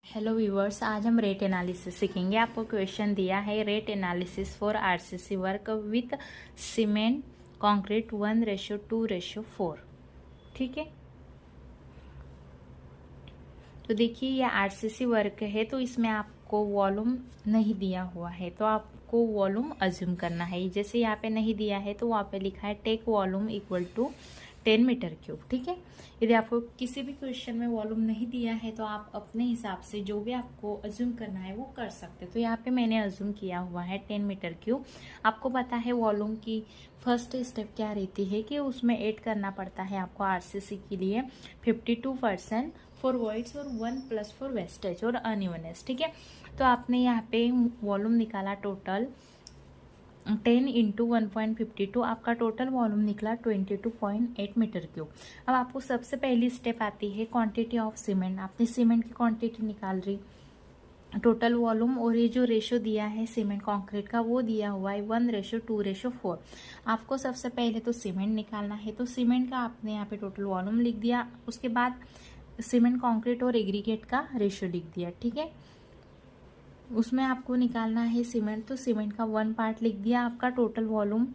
Hello viewers, आज हम rate analysis सीखेंगे। आपको क्वेश्चन दिया है rate analysis for RCC work with cement concrete 1:2:4। ठीक है, तो देखिए ये आरसीसी वर्क है, तो इसमें आपको वॉल्यूम नहीं दिया हुआ है, तो आपको वॉल्यूम अज्यूम करना है। जैसे यहाँ पे नहीं दिया है तो वहाँ पे लिखा है take volume equal to 10 metre cube. ठीक है, यदि आपको किसी भी क्वेश्चन में वॉल्यूम नहीं दिया है तो आप अपने हिसाब से जो भी आपको अज्यूम करना है वो कर सकते हैं। तो यहाँ पे मैंने अज्यूम किया हुआ है 10 मीटर क्यूब। आपको पता है वॉल्यूम की फर्स्ट स्टेप क्या रहती है कि उसमें ऐड करना पड़ता है आपको आरसीसी के लिए 52% फॉर वॉइड्स और 1+ फॉर वेस्टेज और अनइवननेस। ठीक है, तो आपने यहाँ पे वॉल्यूम निकाला टोटल 10 इंटू 1.52, आपका टोटल वॉल्यूम निकला 22.8 मीटर क्यूब। अब आपको सबसे पहली स्टेप आती है क्वांटिटी ऑफ सीमेंट। आपने सीमेंट की क्वांटिटी निकाल रही, टोटल वॉल्यूम और ये जो रेशो दिया है सीमेंट कंक्रीट का वो दिया हुआ है 1:2:4। आपको सबसे पहले तो सीमेंट निकालना है, तो सीमेंट का आपने यहाँ पे टोटल वॉल्यूम लिख दिया, उसके बाद सीमेंट कंक्रीट और एग्रीगेट का रेशियो लिख दिया। ठीक है, उसमें आपको निकालना है सीमेंट, तो सीमेंट का 1 पार्ट लिख दिया, आपका टोटल वॉल्यूम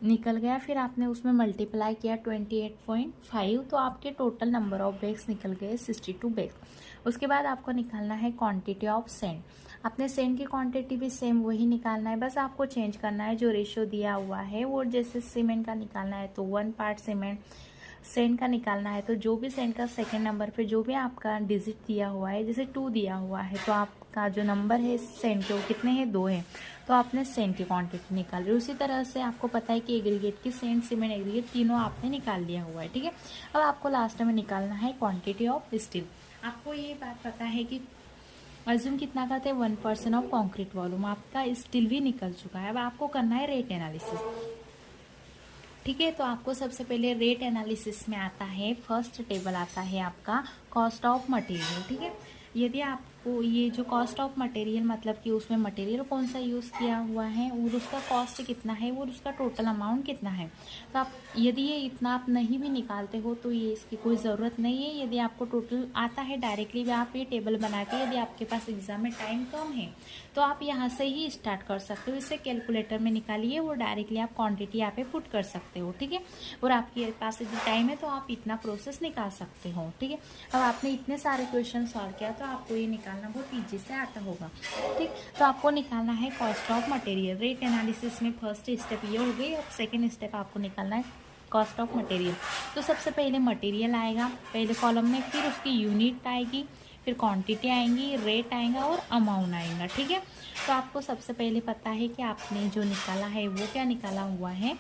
निकल गया। फिर आपने उसमें मल्टीप्लाई किया 28.5, तो आपके टोटल नंबर ऑफ बैग्स निकल गए 62 बैग्स। उसके बाद आपको निकालना है क्वांटिटी ऑफ सेंड। आपने सेंड की क्वांटिटी भी सेम वही निकालना है, बस आपको चेंज करना है जो रेशियो दिया हुआ है वो। जैसे सीमेंट का निकालना है तो 1 पार्ट सीमेंट, सेंड का निकालना है तो जो भी सेंड का सेकंड नंबर पे जो भी आपका डिजिट दिया हुआ है, जैसे 2 दिया हुआ है तो आपका जो नंबर है सेंड के वो कितने हैं, 2 है, तो आपने सेंड की क्वांटिटी निकाल रही है। उसी तरह से आपको पता है कि एग्रीगेट की सेंड सीमेंट एग्रीगेट तीनों आपने निकाल लिया हुआ है। ठीक है, अब आपको लास्ट में निकालना है क्वांटिटी ऑफ स्टील। आपको ये बात पता है कि अज्यूम कितना करते हैं 1% ऑफ कॉन्क्रीट वॉल्यूम, आपका स्टील भी निकल चुका है। अब आपको करना है रेट एनालिसिस। ठीक है, तो आपको सबसे पहले रेट एनालिसिस में आता है, फर्स्ट टेबल आता है आपका कॉस्ट ऑफ मटेरियल। ठीक है, यदि आपको ये जो कॉस्ट ऑफ मटेरियल मतलब कि उसमें मटेरियल कौन सा यूज़ किया हुआ है और उसका कॉस्ट कितना है और उसका टोटल अमाउंट कितना है, तो आप यदि ये इतना आप नहीं भी निकालते हो तो ये इसकी कोई ज़रूरत नहीं है। यदि आपको टोटल आता है डायरेक्टली भी आप ये टेबल बना के, यदि आपके पास एग्जाम में टाइम कम है तो आप यहाँ से ही स्टार्ट कर सकते हो। इसे कैलकुलेटर में निकालिए और डायरेक्टली आप क्वांटिटी यहाँ पे पुट कर सकते हो। ठीक है, और आपके पास यदि टाइम है तो आप इतना प्रोसेस निकाल सकते हो। ठीक है, अब आपने इतने सारे क्वेश्चन सॉल्व किया तो आपको ये निकालना बहुत ईजी से आता होगा। ठीक, तो आपको निकालना है cost of material. Rate analysis में फर्स्ट स्टेप ये हो गई, अब सेकेंड स्टेप आपको निकालना है कॉस्ट ऑफ मटेरियल। तो सबसे पहले मटेरियल आएगा पहले कॉलम में, फिर उसकी यूनिट आएगी, फिर क्वांटिटी आएंगी, रेट आएगा और अमाउंट आएगा। ठीक है, तो आपको सबसे पहले पता है कि आपने जो निकाला है वो क्या निकाला हुआ है,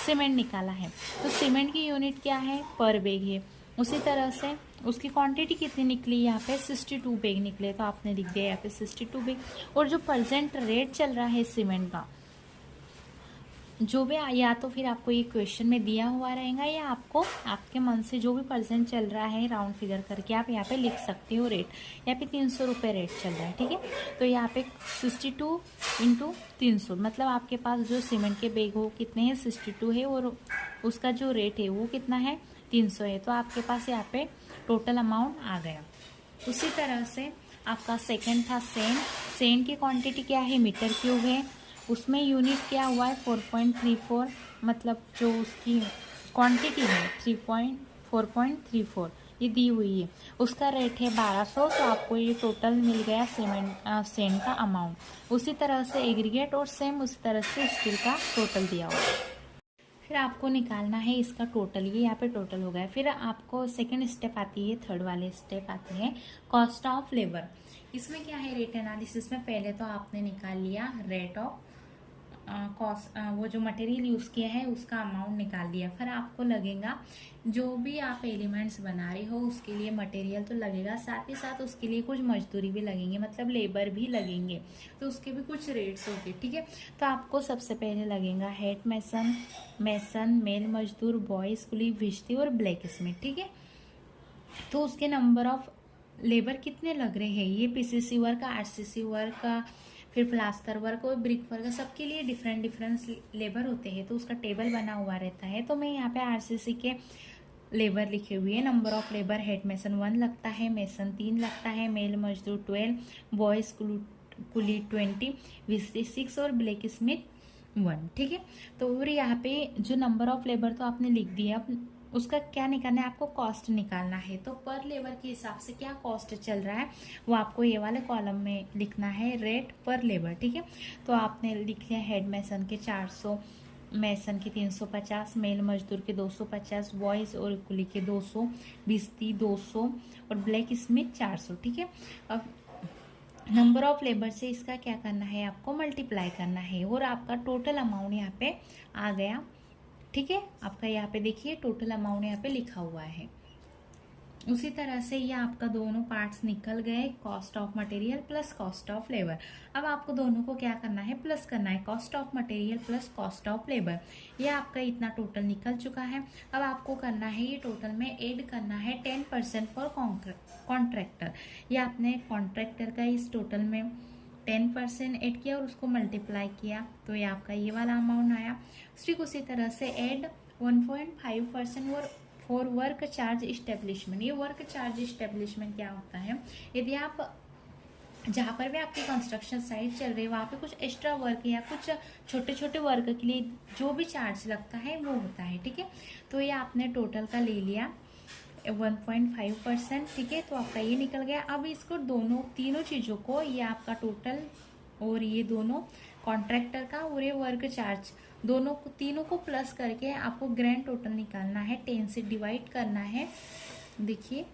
सीमेंट निकाला है, तो सीमेंट की यूनिट क्या है, पर बैग है। उसी तरह से उसकी क्वांटिटी कितनी निकली, यहाँ पे 62 बैग निकले, तो आपने लिख दिया यहाँ पे 62 बैग। और जो परसेंट रेट चल रहा है सीमेंट का, जो भी या तो फिर आपको ये क्वेश्चन में दिया हुआ रहेगा या आपको आपके मन से जो भी परसेंट चल रहा है राउंड फिगर करके आप यहाँ पे लिख सकते हो रेट। यहाँ पे 300 रुपये रेट चल रहा है। ठीक है, तो यहाँ पे 62 इंटू 300 मतलब आपके पास जो सीमेंट के बैग हो कितने हैं, 62 है, और उसका जो रेट है वो कितना है, 300 है, तो आपके पास यहाँ पे टोटल अमाउंट आ गया। उसी तरह से आपका सेकेंड था सेंड। सेंड की क्वांटिटी क्या है, मीटर क्यूब है, उसमें यूनिट क्या हुआ है 4.34, मतलब जो उसकी क्वांटिटी है 4.34 ये दी हुई है। उसका रेट है 1200, तो आपको ये टोटल मिल गया सेंड का अमाउंट। उसी तरह से एग्रीगेट और सेम उसी तरह से स्टील का टोटल दिया हुआ है। फिर आपको निकालना है इसका टोटल, ये यहाँ पे टोटल हो गया। फिर आपको सेकंड स्टेप आती है, थर्ड वाले स्टेप आते हैं कॉस्ट ऑफ लेबर। इसमें क्या है, रेट एनालिसिस में पहले तो आपने निकाल लिया रेट ऑफ कॉस्ट, वो जो मटेरियल यूज़ किया है उसका अमाउंट निकाल दिया। फिर आपको लगेगा जो भी आप एलिमेंट्स बना रहे हो उसके लिए मटेरियल तो लगेगा, साथ ही साथ उसके लिए कुछ मजदूरी भी लगेंगे, मतलब लेबर भी लगेंगे, तो उसके भी कुछ रेट्स होंगे। ठीक है, तो आपको सबसे पहले लगेगा हेड मैसन, मेल मजदूर, बॉयज कुली, भिश्ती और ब्लैक स्मिथ। ठीक है, तो उसके नंबर ऑफ लेबर कितने लग रहे हैं, ये पीसीसी वर्क, आरसीसी वर्क, फिर प्लास्टर वर्क और ब्रिक वर्क, सबके लिए डिफरेंट लेबर होते हैं, तो उसका टेबल बना हुआ रहता है। तो मैं यहाँ पे आरसीसी के लेबर लिखे हुए हैं। Number of labour, head mason 1 लगता है, मेसन 3 लगता है, मेल मजदूर 12, बॉयज कुली 20, मिस्त्री 6 और ब्लैक स्मिथ 1। ठीक है, तो फिर यहाँ पे जो नंबर ऑफ लेबर तो आपने लिख दिया, उसका क्या निकालना है आपको, कॉस्ट निकालना है। तो पर लेबर के हिसाब से क्या कॉस्ट चल रहा है वो आपको ये वाले कॉलम में लिखना है, रेट पर लेबर। ठीक है, तो आपने लिख लिया हेड मैसन के 400, मैसन के 350, मेल मजदूर के 250, बॉयज और कुली के 200, बिस्ती 200 और ब्लैक स्मिथ 400। ठीक है, अब नंबर ऑफ लेबर से इसका क्या करना है, आपको मल्टीप्लाई करना है और आपका टोटल अमाउंट यहाँ पे आ गया। ठीक है, आपका यहाँ पे देखिए टोटल अमाउंट यहाँ पे लिखा हुआ है। उसी तरह से ये आपका दोनों पार्ट्स निकल गए, cost of material plus cost of labour. अब आपको दोनों को क्या करना है, प्लस करना है, cost of material plus cost of labour. ये आपका इतना टोटल निकल चुका है। अब आपको करना है ये टोटल में ऐड करना है 10% फॉर कॉन्ट्रैक्टर। ये आपने कॉन्ट्रैक्टर का इस टोटल में 10% ऐड किया और उसको मल्टीप्लाई किया, तो ये आपका ये वाला अमाउंट आया। ठीक उसी तरह से add 1.5% for work charge establishment. ये वर्क चार्ज इस्टेब्लिशमेंट क्या होता है, यदि आप जहाँ पर भी आपकी कंस्ट्रक्शन साइट चल रही है वहाँ पे कुछ एक्स्ट्रा वर्क या कुछ छोटे छोटे वर्क के लिए जो भी चार्ज लगता है वो होता है। ठीक है, तो ये आपने टोटल का ले लिया 1.5%। ठीक है, तो आपका ये निकल गया। अब इसको तीनों चीज़ों को, ये आपका टोटल और ये दोनों कॉन्ट्रैक्टर का और ये वर्क चार्ज, तीनों को प्लस करके आपको ग्रैंड टोटल निकालना है, 10 से डिवाइड करना है। देखिए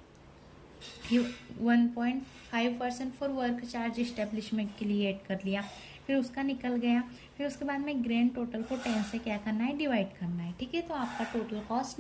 1.5% फॉर वर्क चार्ज इस्टेब्लिशमेंट के लिए ऐड कर लिया, फिर उसका निकल गया। फिर उसके बाद में ग्रैंड टोटल को 10 से क्या करना है, डिवाइड करना है। ठीक है, तो आपका टोटल कॉस्ट